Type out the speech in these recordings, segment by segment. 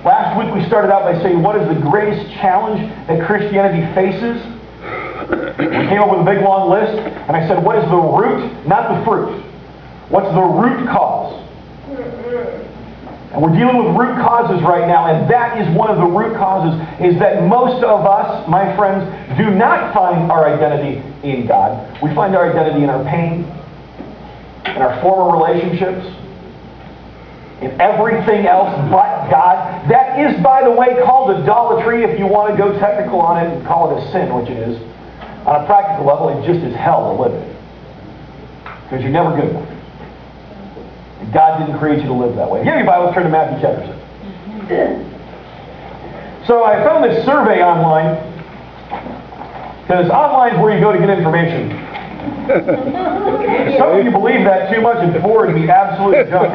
Last week we started out by saying, what is the greatest challenge that Christianity faces? We came up with a big long list, and I said, what is the root, not the fruit? What's the root cause? And we're dealing with root causes right now, and that is one of the root causes, is that most of us, my friends, do not find our identity in God. We find our identity in our pain, in our former relationships, in everything else but God. That is, by the way, called idolatry if you want to go technical on it and call it a sin, which it is. On a practical level, it just is hell to live in. Because you're never good enough. And God didn't create you to live that way. If you have your Bible, turn to Matthew chapter 6. So I found this survey online, because online is where you go to get information. Some of you believe that too much and forward to be absolute junk.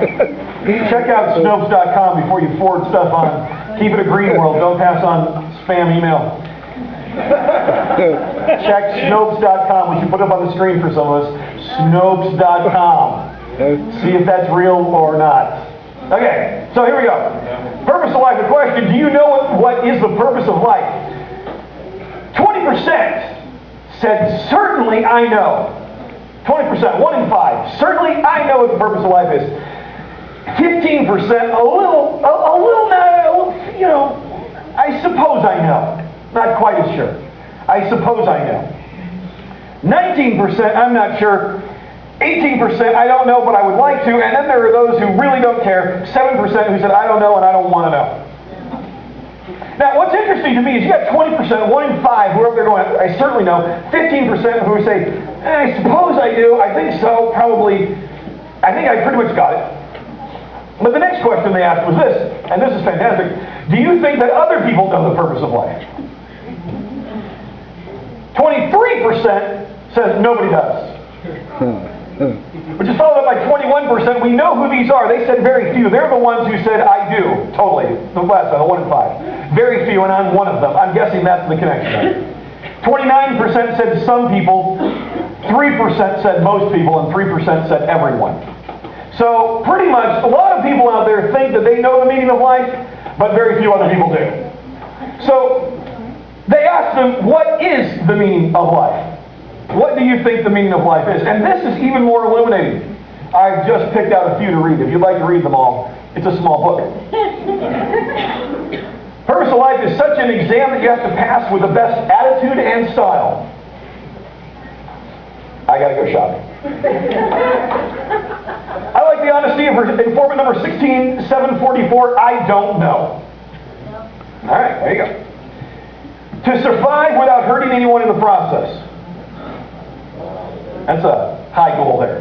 Check out Snopes.com before you forward stuff on. Keep it a green world. Don't pass on spam email. Check Snopes.com. We should put it up on the screen for some of us. Snopes.com. See if that's real or not. Okay, so here we go. Purpose of life. The question, do you know what is the purpose of life? 20% said, certainly I know. 20%, 1 in 5. Certainly I know what the purpose of life is. 15%, a little, you know, I suppose I know. Not quite as sure. I suppose I know. 19%, I'm not sure. 18%, I don't know, but I would like to. And then there are those who really don't care. 7% who said, I don't know and I don't want to know. Now, what's interesting to me is you got 20%, 1 in 5, whoever they're going, I certainly know. 15% who say, I suppose I do, I think so, probably, I think I pretty much got it. But the next question they asked was this, and this is fantastic. Do you think that other people know the purpose of life? 23% says nobody does. Which is followed up by 21%. We know who these are. They said very few. They're the ones who said, I do, totally. The last one, 1 in 5. Very few, and I'm one of them. I'm guessing that's the connection. 29% said some people, 3% said most people, and 3% said everyone. So pretty much, a lot of people out there think that they know the meaning of life, but very few other people do. So they asked them, what is the meaning of life? What do you think the meaning of life is? And this is even more illuminating. I've just picked out a few to read. If you'd like to read them all, it's a small book. Purpose of life is such an exam that you have to pass with the best attitude and style. I gotta go shopping. I like the honesty of informant number 16744. I don't know. All right, there you go. To survive without hurting anyone in the process. That's a high goal there.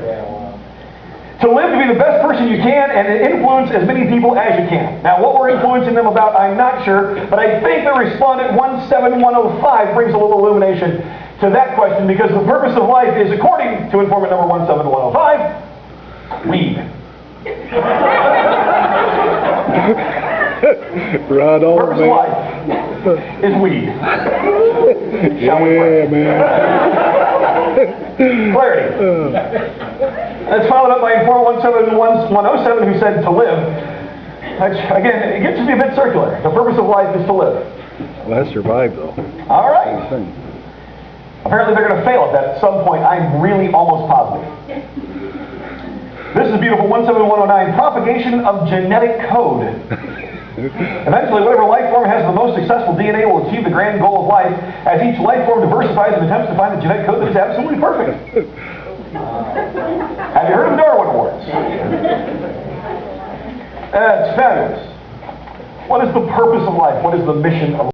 To live to be the best person you can and to influence as many people as you can. Now, what we're influencing them about, I'm not sure, but I think the respondent 17105 brings a little illumination to that question, because the purpose of life is, according to informant number 17105, weed. Right on, purpose of life is weed. Yeah, man. Clarity. That's followed up by informant 17107 who said to live. Which, again, it gets to be a bit circular. The purpose of life is to live. Well, that survived, though. All right. Apparently they're going to fail at that at some point. I'm really almost positive. This is beautiful. 17109. Propagation of genetic code. Eventually, whatever life form has the most successful DNA will achieve the grand goal of life, as each life form diversifies and attempts to find the genetic code that is absolutely perfect. Have you heard of the Darwin Awards? That's fabulous. What is the purpose of life? What is the mission of life?